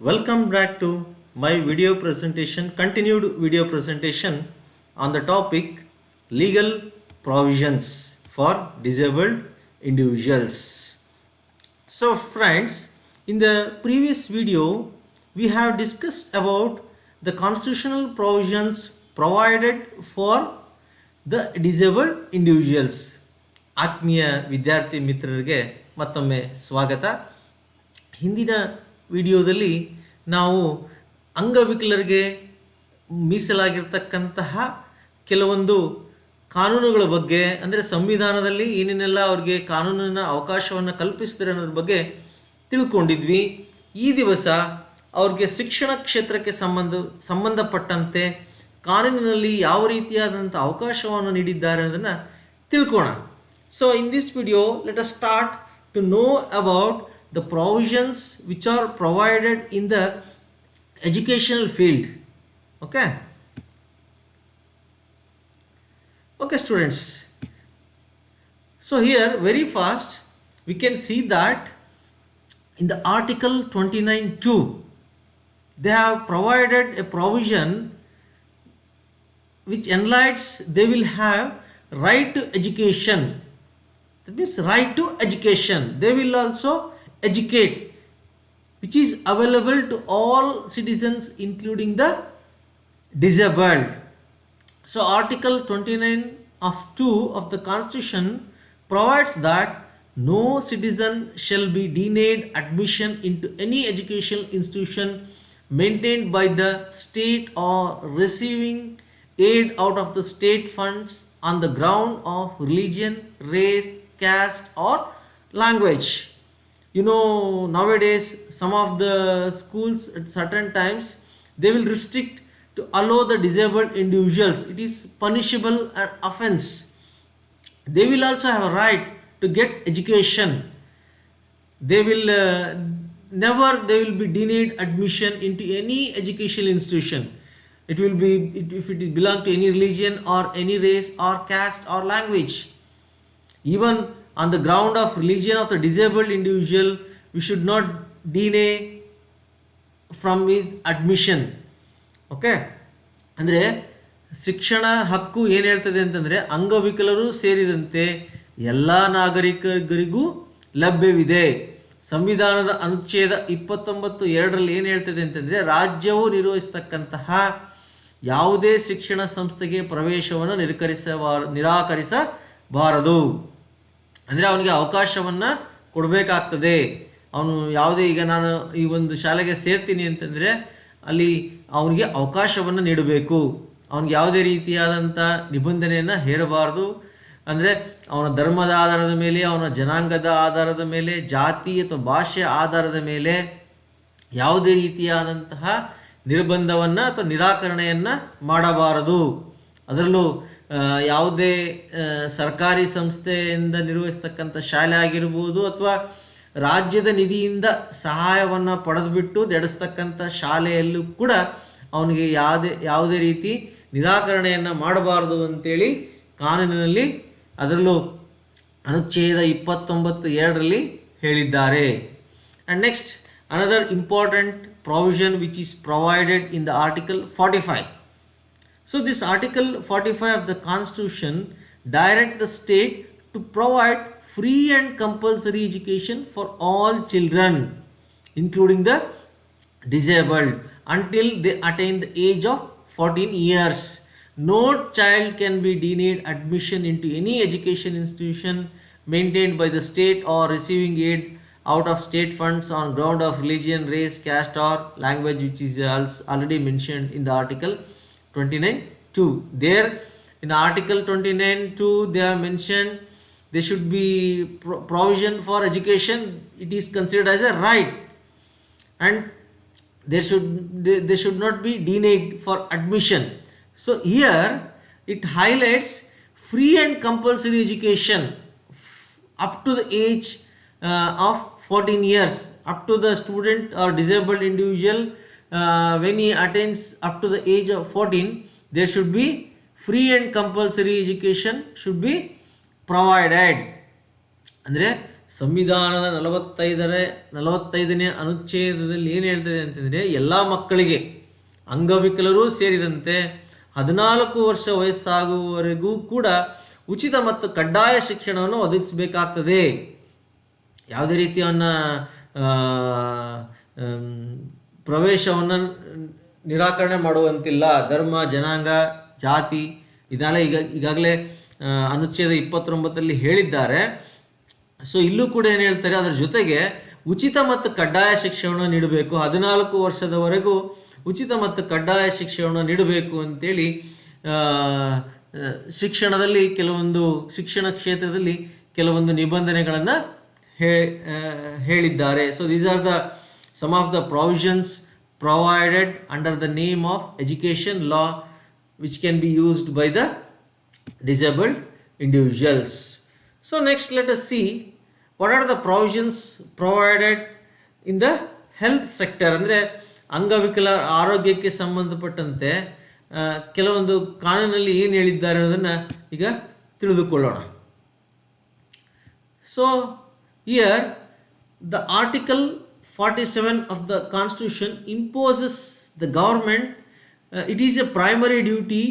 Welcome back to my video presentation, continued video presentation on the topic legal provisions for disabled individuals. So friends, in the previous video, we have discussed about the constitutional provisions provided for the disabled individuals. ಆತ್ಮೀಯ ವಿದ್ಯಾರ್ಥಿ ಮಿತ್ರರಿಗೆ ಮತ್ತೊಮ್ಮೆ ಸ್ವಾಗತ. ಹಿಂದಿನ ವಿಡಿಯೋದಲ್ಲಿ ನಾವು ಅಂಗವಿಕಲರಿಗೆ ಮೀಸಲಾಗಿರ್ತಕ್ಕಂತಹ ಕೆಲವೊಂದು ಕಾನೂನುಗಳ ಬಗ್ಗೆ, ಅಂದರೆ ಸಂವಿಧಾನದಲ್ಲಿ ಏನೇನೆಲ್ಲ ಅವ್ರಿಗೆ ಕಾನೂನಿನ ಅವಕಾಶವನ್ನು ಕಲ್ಪಿಸಿದ್ರೆ ಅನ್ನೋದ್ರ ಬಗ್ಗೆ ತಿಳ್ಕೊಂಡಿದ್ವಿ. ಈ ದಿವಸ ಅವ್ರಿಗೆ ಶಿಕ್ಷಣ ಕ್ಷೇತ್ರಕ್ಕೆ ಸಂಬಂಧಪಟ್ಟಂತೆ ಕಾನೂನಿನಲ್ಲಿ ಯಾವ ರೀತಿಯಾದಂಥ ಅವಕಾಶವನ್ನು ನೀಡಿದ್ದಾರೆ ಅನ್ನೋದನ್ನು ತಿಳ್ಕೋಣ. So in this video, let us start to know about the provisions which are provided in the educational field. Okay students, so here very fast we can see that in the article 29(2) they have provided a provision which enlightens they will have right to education. That means right to education. They will also educate, which is available to all citizens including the disabled. So Article 29(2) of the Constitution provides that no citizen shall be denied admission into any educational institution maintained by the state or receiving aid out of the state funds on the ground of religion, race, caste or language. You know, nowadays some of the schools at certain times they will restrict to allow the disabled individuals. It is punishable offense. They will also have a right to get education. They will they will be denied admission into any educational institution. It will be if it belong to any religion or any race or caste or language. Even on the ground of religion of the disabled individual, we should not deny from his admission. Okay, ಅಂದರೆ ಶಿಕ್ಷಣ ಹಕ್ಕು ಏನು ಹೇಳ್ತದೆ ಅಂತಂದರೆ ಅಂಗವಿಕಲರು ಸೇರಿದಂತೆ ಎಲ್ಲ ನಾಗರಿಕರಿಗೂ ಲಭ್ಯವಿದೆ. ಸಂವಿಧಾನದ ಅನುಚ್ಛೇದ 29(2) ಏನು ಹೇಳ್ತದೆ ಅಂತಂದರೆ ರಾಜ್ಯವು ನಿರ್ವಹಿಸ್ತಕ್ಕಂತಹ ಯಾವುದೇ ಶಿಕ್ಷಣ ಸಂಸ್ಥೆಗೆ ಪ್ರವೇಶವನ್ನು ನಿರಾಕರಿಸಬಾರದು. ಅಂದರೆ ಅವನಿಗೆ ಅವಕಾಶವನ್ನು ಕೊಡಬೇಕಾಗ್ತದೆ. ಅವನು ಯಾವುದೇ, ಈಗ ನಾನು ಈ ಒಂದು ಶಾಲೆಗೆ ಸೇರ್ತೀನಿ ಅಂತಂದರೆ ಅಲ್ಲಿ ಅವನಿಗೆ ಅವಕಾಶವನ್ನು ನೀಡಬೇಕು. ಅವನಿಗೆ ಯಾವುದೇ ರೀತಿಯಾದಂಥ ನಿಬಂಧನೆಯನ್ನು ಹೇರಬಾರದು. ಅಂದರೆ ಅವನ ಧರ್ಮದ ಆಧಾರದ ಮೇಲೆ, ಅವನ ಜನಾಂಗದ ಆಧಾರದ ಮೇಲೆ, ಜಾತಿ ಅಥವಾ ಭಾಷೆಯ ಆಧಾರದ ಮೇಲೆ ಯಾವುದೇ ರೀತಿಯಾದಂತಹ ನಿರ್ಬಂಧವನ್ನು ಅಥವಾ ನಿರಾಕರಣೆಯನ್ನು ಮಾಡಬಾರದು. ಅದರಲ್ಲೂ ಯಾವುದೇ ಸರ್ಕಾರಿ ಸಂಸ್ಥೆಯಿಂದ ನಿರ್ವಹಿಸ್ತಕ್ಕಂಥ ಶಾಲೆ ಆಗಿರ್ಬೋದು ಅಥವಾ ರಾಜ್ಯದ ನಿಧಿಯಿಂದ ಸಹಾಯವನ್ನು ಪಡೆದುಬಿಟ್ಟು ನಡೆಸ್ತಕ್ಕಂಥ ಶಾಲೆಯಲ್ಲೂ ಕೂಡ ಅವನಿಗೆ ಯಾವುದೇ ರೀತಿ ನಿರಾಕರಣೆಯನ್ನು ಮಾಡಬಾರದು ಅಂತೇಳಿ ಕಾನೂನಿನಲ್ಲಿ, ಅದರಲ್ಲೂ ಅನುಚ್ಛೇದ 29(2) ಹೇಳಿದ್ದಾರೆ. And next, another important provision which is provided in the Article 45. So this Article 45 of the Constitution directs the state to provide free and compulsory education for all children, including the disabled, until they attain the age of 14 years. No child can be denied admission into any education institution maintained by the state or receiving aid out of state funds on ground of religion, race, caste or language, which is already mentioned in the Article 29(2). There in Article 29(2) they have mentioned there should be provision for education. It is considered as a right, and they should not be denied for admission. So here it highlights free and compulsory education up to the age of 14 years, up to the student or disabled individual. When he attains up to the age of 14, there should be free and compulsory education should be provided. ಅಂದರೆ ಸಂವಿಧಾನದ 45ನೇ ಅನುಚ್ಛೇದದಲ್ಲಿ ಏನು ಹೇಳ್ತದೆ ಅಂತಂದರೆ, ಎಲ್ಲ ಮಕ್ಕಳಿಗೆ ಅಂಗವಿಕಲರೂ ಸೇರಿದಂತೆ 14 ವರ್ಷ ವಯಸ್ಸಾಗುವವರೆಗೂ ಕೂಡ ಉಚಿತ ಮತ್ತು ಕಡ್ಡಾಯ ಶಿಕ್ಷಣವನ್ನು ಒದಗಿಸಬೇಕಾಗ್ತದೆ. ಯಾವುದೇ ರೀತಿಯನ್ನ ಪ್ರವೇಶವನ್ನು ನಿರಾಕರಣೆ ಮಾಡುವಂತಿಲ್ಲ. ಧರ್ಮ, ಜನಾಂಗ, ಜಾತಿ ಇದೆಲ್ಲ ಈಗಾಗಲೇ ಅನುಚ್ಛೇದ 29ರಲ್ಲಿ ಹೇಳಿದ್ದಾರೆ. ಸೊ ಇಲ್ಲೂ ಕೂಡ ಏನು ಹೇಳ್ತಾರೆ, ಅದರ ಜೊತೆಗೆ ಉಚಿತ ಮತ್ತು ಕಡ್ಡಾಯ ಶಿಕ್ಷಣವನ್ನು ನೀಡಬೇಕು, 14 ವರ್ಷದವರೆಗೂ ಉಚಿತ ಮತ್ತು ಕಡ್ಡಾಯ ಶಿಕ್ಷಣವನ್ನು ನೀಡಬೇಕು ಅಂತೇಳಿ ಶಿಕ್ಷಣದಲ್ಲಿ ಶಿಕ್ಷಣ ಕ್ಷೇತ್ರದಲ್ಲಿ ಕೆಲವೊಂದು ನಿಬಂಧನೆಗಳನ್ನು ಹೇಳಿದ್ದಾರೆ. So these are the some of the provisions provided under the name of education law which can be used by the disabled individuals. So next let us see what are the provisions provided in the health sector. ಅಂದರೆ ಅಂಗವಿಕಲ ಆರೋಗ್ಯಕ್ಕೆ ಸಂಬಂಧಪಟ್ಟಂತೆ ಕೆಲವೊಂದು ಕಾನೂನಲ್ಲಿ ಏನು ಹೇಳಿದ್ದಾರೆ ಅನ್ನೋದನ್ನು ಈಗ ತಿಳಿದುಕೊಳ್ಳೋಣ. So here the article 47 of the Constitution imposes the government, it is a primary duty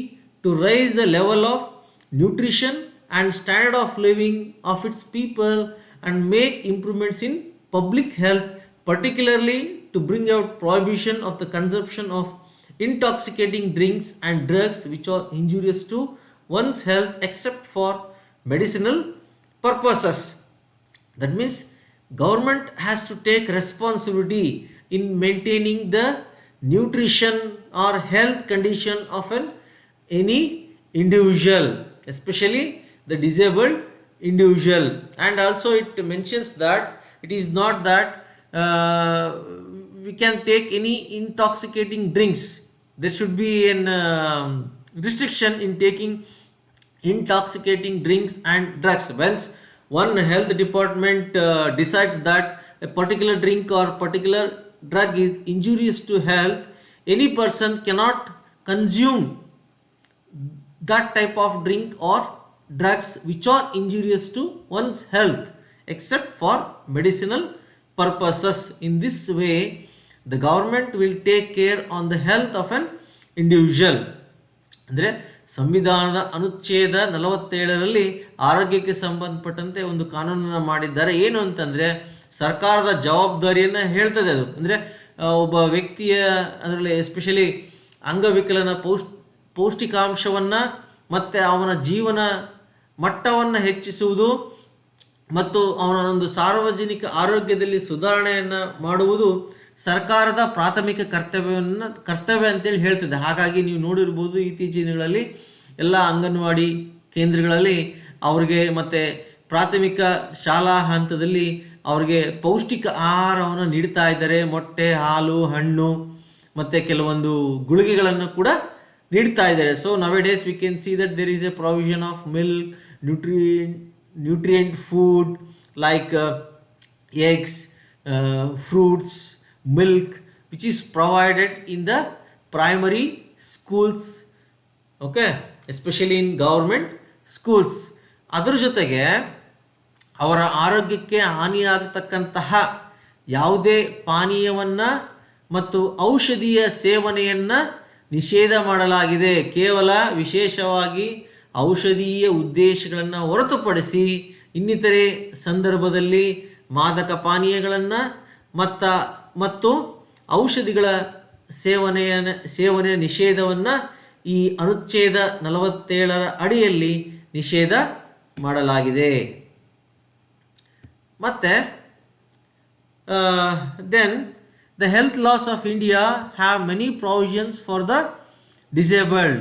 to raise the level of nutrition and standard of living of its people and make improvements in public health, particularly to bring out prohibition of the consumption of intoxicating drinks and drugs which are injurious to one's health except for medicinal purposes. That means government has to take responsibility in maintaining the nutrition or health condition of any individual, especially the disabled individual. And also it mentions that it is not that we can take any intoxicating drinks. There should be an restriction in taking intoxicating drinks and drugs. Once one health department decides that a particular drink or particular drug is injurious to health, any person cannot consume that type of drink or drugs which are injurious to one's health except for medicinal purposes. In this way the government will take care on the health of an individual. ಅಂದರೆ ಸಂವಿಧಾನದ ಅನುಚ್ಛೇದ 47ರಲ್ಲಿ ಆರೋಗ್ಯಕ್ಕೆ ಸಂಬಂಧಪಟ್ಟಂತೆ ಒಂದು ಕಾನೂನನ್ನು ಮಾಡಿದ್ದಾರೆ. ಏನು ಅಂತಂದರೆ ಸರ್ಕಾರದ ಜವಾಬ್ದಾರಿಯನ್ನು ಹೇಳ್ತದೆ ಅದು. ಅಂದರೆ ಒಬ್ಬ ವ್ಯಕ್ತಿಯ, ಅದರಲ್ಲಿ ಎಸ್ಪೆಷಲಿ ಅಂಗವಿಕಲನ ಪೌಷ್ಟಿಕಾಂಶವನ್ನು ಮತ್ತು ಅವನ ಜೀವನ ಮಟ್ಟವನ್ನು ಹೆಚ್ಚಿಸುವುದು ಮತ್ತು ಅವನ ಒಂದು ಸಾರ್ವಜನಿಕ ಆರೋಗ್ಯದಲ್ಲಿ ಸುಧಾರಣೆಯನ್ನು ಮಾಡುವುದು ಸರ್ಕಾರದ ಪ್ರಾಥಮಿಕ ಕರ್ತವ್ಯ ಅಂತೇಳಿ ಹೇಳ್ತದೆ. ಹಾಗಾಗಿ ನೀವು ನೋಡಿರ್ಬೋದು ಇತ್ತೀಚಿನ ದಿನಗಳಲ್ಲಿ ಎಲ್ಲ ಅಂಗನವಾಡಿ ಕೇಂದ್ರಗಳಲ್ಲಿ ಅವ್ರಿಗೆ ಮತ್ತು ಪ್ರಾಥಮಿಕ ಶಾಲಾ ಹಂತದಲ್ಲಿ ಅವ್ರಿಗೆ ಪೌಷ್ಟಿಕ ಆಹಾರವನ್ನು ನೀಡ್ತಾ ಇದ್ದಾರೆ. ಮೊಟ್ಟೆ, ಹಾಲು, ಹಣ್ಣು ಮತ್ತು ಕೆಲವೊಂದು ಗುಳಿಗೆಗಳನ್ನು ಕೂಡ ನೀಡ್ತಾ ಇದ್ದಾರೆ. So nowadays we can see that there is a provision of milk, nutrient food like eggs, fruits, milk which is provided in the primary schools, okay, especially in government schools. ಅದರ ಜೊತೆಗೆ ಅವರ ಆರೋಗ್ಯಕ್ಕೆ ಹಾನಿಯಾಗತಕ್ಕಂತಹ ಯಾವುದೇ ಪಾನೀಯವನ್ನು ಮತ್ತು ಔಷಧಿಯ ಸೇವನೆಯನ್ನು ನಿಷೇಧ ಮಾಡಲಾಗಿದೆ. ಕೇವಲ ವಿಶೇಷವಾಗಿ ಔಷಧೀಯ ಉದ್ದೇಶಗಳನ್ನು ಹೊರತುಪಡಿಸಿ ಇನ್ನಿತರೆ ಸಂದರ್ಭದಲ್ಲಿ ಮಾದಕ ಪಾನೀಯಗಳನ್ನು ಮತ್ತು ಔಷಧಿಗಳ ಸೇವನೆಯ ನಿಷೇಧವನ್ನು ಈ ಅನುಚ್ಛೇದ 47ರ ಅಡಿಯಲ್ಲಿ ನಿಷೇಧ ಮಾಡಲಾಗಿದೆ. ಮತ್ತು then the health laws of India have many provisions for the disabled.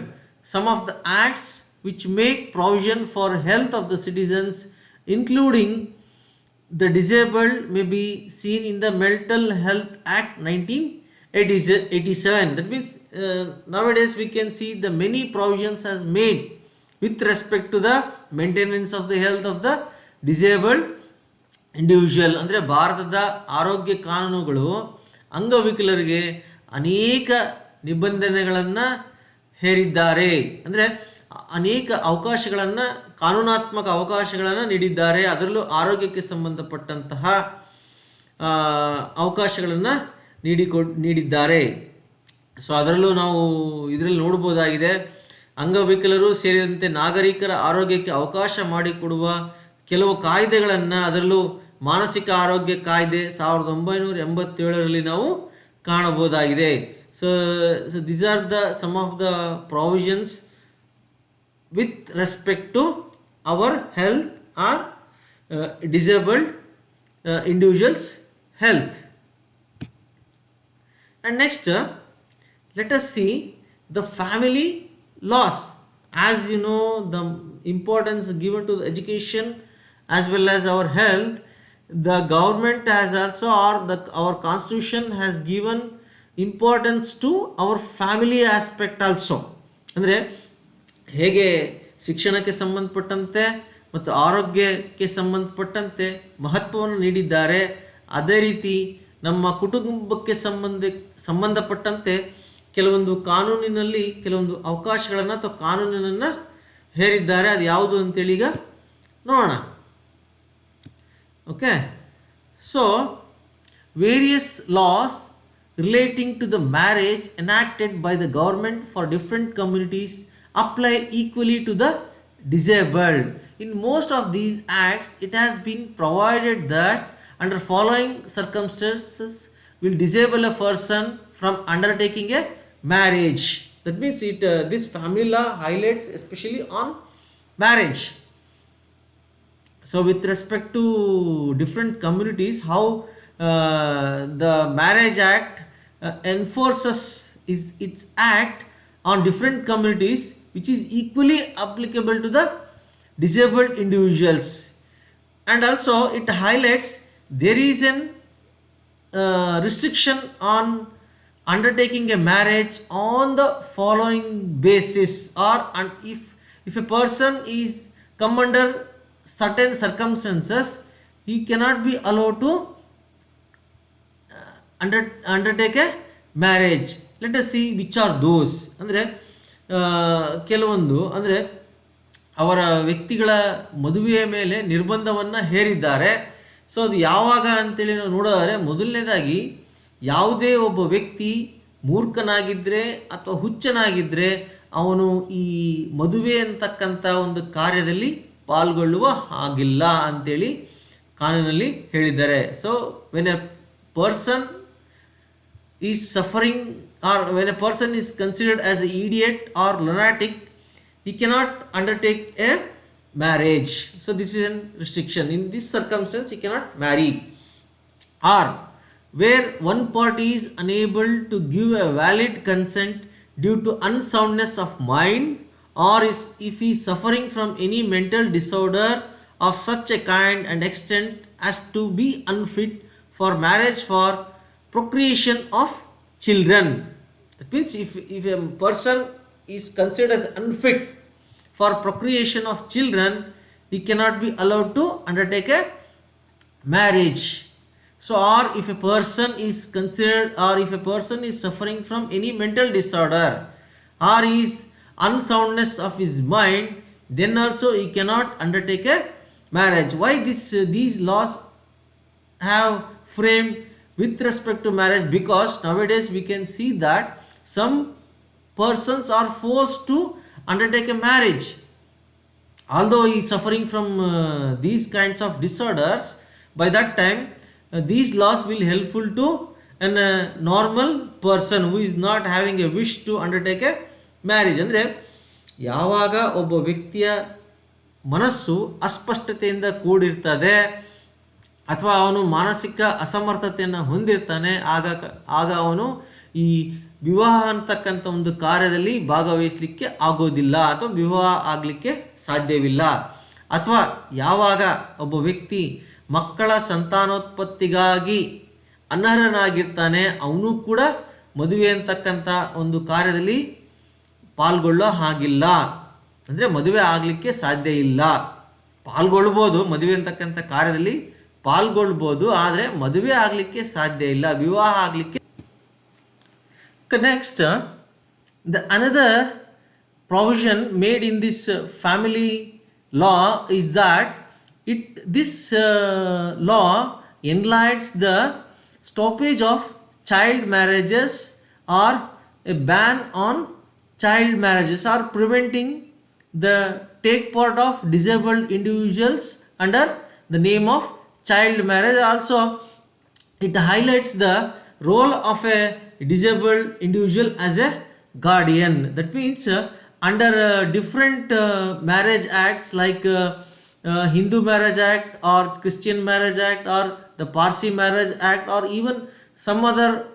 Some of the acts which make provision for health of the citizens, including the disabled, may be seen in the Mental Health Act 1987. That means nowadays we can see the many provisions as made with respect to the maintenance of the health of the disabled individual. ಅಂದರೆ ಭಾರತದ ಆರೋಗ್ಯ ಕಾನೂನುಗಳು ಅಂಗವಿಕಲರಿಗೆ ಅನೇಕ ನಿಬಂಧನೆಗಳನ್ನು ಹೇರಿದ್ದಾರೆ. ಅಂದರೆ ಅನೇಕ ಅವಕಾಶಗಳನ್ನು, ಕಾನೂನಾತ್ಮಕ ಅವಕಾಶಗಳನ್ನು ನೀಡಿದ್ದಾರೆ. ಅದರಲ್ಲೂ ಆರೋಗ್ಯಕ್ಕೆ ಸಂಬಂಧಪಟ್ಟಂತಹ ಅವಕಾಶಗಳನ್ನು ನೀಡಿದ್ದಾರೆ. ಸೊ ಅದರಲ್ಲೂ ನಾವು ಇದರಲ್ಲಿ ನೋಡ್ಬೋದಾಗಿದೆ, ಅಂಗವಿಕಲರು ಸೇರಿದಂತೆ ನಾಗರಿಕರ ಆರೋಗ್ಯಕ್ಕೆ ಅವಕಾಶ ಮಾಡಿಕೊಡುವ ಕೆಲವು ಕಾಯ್ದೆಗಳನ್ನು, ಅದರಲ್ಲೂ ಮಾನಸಿಕ ಆರೋಗ್ಯ ಕಾಯ್ದೆ 1987ರಲ್ಲಿ ನಾವು ಕಾಣಬಹುದಾಗಿದೆ. So these are some of the provisions with respect to our health or disabled individuals' health. And next, let us see the family laws. As you know, the importance given to the education as well as our health, the government has also, or our constitution has given importance to our family aspect also. ಅಂದರೆ ಹೇಗೆ ಶಿಕ್ಷಣಕ್ಕೆ ಸಂಬಂಧಪಟ್ಟಂತೆ ಮತ್ತು ಆರೋಗ್ಯಕ್ಕೆ ಸಂಬಂಧಪಟ್ಟಂತೆ ಮಹತ್ವವನ್ನು ನೀಡಿದ್ದಾರೆ, ಅದೇ ರೀತಿ ನಮ್ಮ ಕುಟುಂಬಕ್ಕೆ ಸಂಬಂಧಪಟ್ಟಂತೆ ಕೆಲವೊಂದು ಕಾನೂನಿನಲ್ಲಿ ಕೆಲವೊಂದು ಅವಕಾಶಗಳನ್ನು ಅಥವಾ ಕಾನೂನನ್ನು ಹೇರಿದ್ದಾರೆ. ಅದು ಯಾವುದು ಅಂತೇಳಿ ಈಗ ನೋಡೋಣ. Okay, so various loss relating to the marriage enacted by the government for different communities apply equally to the disabled. In most of these acts, it has been provided that under following circumstances will disable a person from undertaking a marriage. That means this family law highlights especially on marriage. So with respect to different communities, how the Marriage Act enforces its act on different communities, which is equally applicable to the disabled individuals. And also it highlights there is an restriction on undertaking a marriage on the following basis, or if a person is come under certain circumstances, he cannot be allowed to undertake a marriage. Let us see which are those. ಅಂದರೆ ಕೆಲವೊಂದು ಅಂದರೆ ಅವರ ವ್ಯಕ್ತಿಗಳ ಮದುವೆಯ ಮೇಲೆ ನಿರ್ಬಂಧವನ್ನು ಹೇರಿದ್ದಾರೆ. So ಅದು ಯಾವಾಗ ಅಂತೇಳಿ ನಾವು ನೋಡೋದಾದರೆ, ಮೊದಲನೇದಾಗಿ ಯಾವುದೇ ಒಬ್ಬ ವ್ಯಕ್ತಿ ಮೂರ್ಖನಾಗಿದ್ದರೆ ಅಥವಾ ಹುಚ್ಚನಾಗಿದ್ದರೆ ಅವನು ಈ ಮದುವೆ ಅಂತಕ್ಕಂಥ ಒಂದು ಕಾರ್ಯದಲ್ಲಿ ಪಾಲ್ಗೊಳ್ಳುವ ಹಾಗಿಲ್ಲ ಅಂತೇಳಿ ಕಾನೂನಲ್ಲಿ ಹೇಳಿದ್ದಾರೆ. So when A person is suffering, or when a person is considered as an idiot or lunatic, he cannot undertake a marriage. So this is a restriction. In this circumstance, he cannot marry. Or where one party is unable to give a valid consent due to unsoundness of mind, or if he is suffering from any mental disorder of such a kind and extent as to be unfit for marriage for procreation of children. That means if a person is considered as unfit for procreation of children, he cannot be allowed to undertake a marriage. So or if a person is considered, or if a person is suffering from any mental disorder or is unsoundness of his mind, then also he cannot undertake a marriage. Why these laws have framed with respect to marriage? Because nowadays we can see that some persons are forced to undertake a marriage. Although he is suffering from these kinds of disorders, by that time these laws will helpful to a normal person who is not having a wish to undertake a marriage. ಅಂದರೆ ಯಾವಾಗ ಒಬ್ಬ ವ್ಯಕ್ತಿಯ ಮನಸ್ಸು ಅಸ್ಪಷ್ಟತೆಯಿಂದ ಕೂಡಿರ್ತದೆ ಅಥವಾ ಅವನು ಮಾನಸಿಕ ಅಸಮರ್ಥತೆಯನ್ನು ಹೊಂದಿರ್ತಾನೆ, ಆಗ ಅವನು ಈ ವಿವಾಹ ಅಂತಕ್ಕಂಥ ಒಂದು ಕಾರ್ಯದಲ್ಲಿ ಭಾಗವಹಿಸಲಿಕ್ಕೆ ಆಗೋದಿಲ್ಲ ಅಥವಾ ವಿವಾಹ ಆಗಲಿಕ್ಕೆ ಸಾಧ್ಯವಿಲ್ಲ. ಅಥವಾ ಯಾವಾಗ ಒಬ್ಬ ವ್ಯಕ್ತಿ ಮಕ್ಕಳ ಸಂತಾನೋತ್ಪತ್ತಿಗಾಗಿ ಅನರ್ಹನಾಗಿರ್ತಾನೆ, ಅವನು ಕೂಡ ಮದುವೆ ಅಂತಕ್ಕಂಥ ಒಂದು ಕಾರ್ಯದಲ್ಲಿ ಪಾಲ್ಗೊಳ್ಳೋ ಹಾಗಿಲ್ಲ. ಅಂದರೆ ಮದುವೆ ಆಗಲಿಕ್ಕೆ ಸಾಧ್ಯ ಇಲ್ಲ. ಪಾಲ್ಗೊಳ್ಬೋದು, ಮದುವೆ ಅಂತಕ್ಕಂಥ ಕಾರ್ಯದಲ್ಲಿ ಪಾಲ್ಗೊಳ್ಬೋದು, ಆದರೆ ಮದುವೆ ಆಗಲಿಕ್ಕೆ ಸಾಧ್ಯ ಇಲ್ಲ, ವಿವಾಹ ಆಗಲಿಕ್ಕೆ. Next, the another provision made in this family law is that this law enlightens the stoppage of child marriages or a ban on child marriages or preventing the take part of disabled individuals under the name of child marriage. Also, it highlights the role of a disabled individual as a guardian. That means under different marriage acts like Hindu Marriage Act or Christian Marriage Act or the Parsi Marriage Act or even some other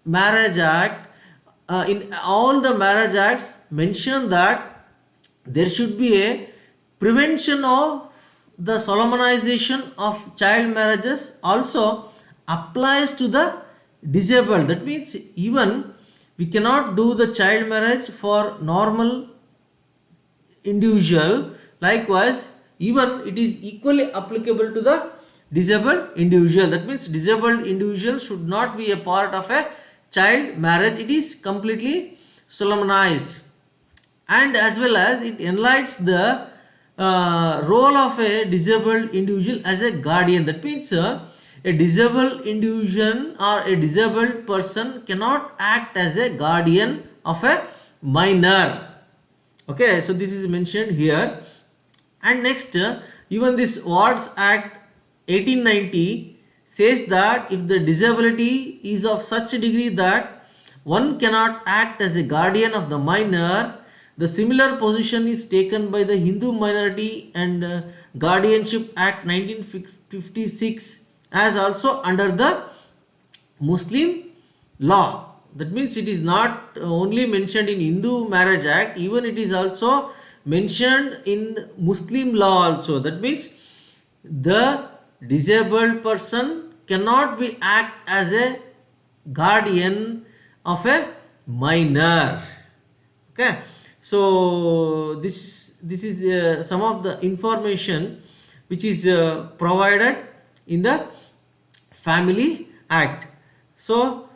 marriage act, in all the marriage acts mention that there should be a prevention of the solemnization of child marriages also applies to the disabled. That means even we cannot do the child marriage for normal individual, likewise even it is equally applicable to the disabled individual. That means disabled individual should not be a part of a child marriage. It is completely solemnized, and as well as it enlightens the role of a disabled individual as a guardian. That means a disabled individual or a disabled person cannot act as a guardian of a minor. Okay, so this is mentioned here. And next, even this Wards Act 1890 says that if the disability is of such a degree that one cannot act as a guardian of the minor, the similar position is taken by the Hindu Minority and Guardianship Act 1956 as also under the Muslim law. That means it is not only mentioned in Hindu Marriage Act, even it is also mentioned in Muslim law also. That means the disabled person cannot be act as a guardian of a minor. Okay, so this is some of the information which is provided in the Family Act. So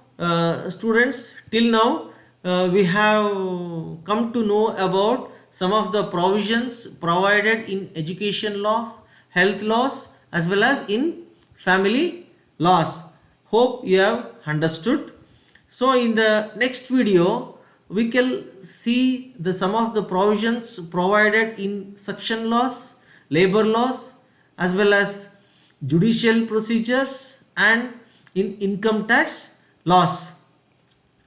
students, till now we have come to know about some of the provisions provided in education laws, health laws, as well as in family laws. Hope you have understood. So in the next video we can see the some of the provisions provided in succession laws, labor laws, as well as judicial procedures and in income tax laws.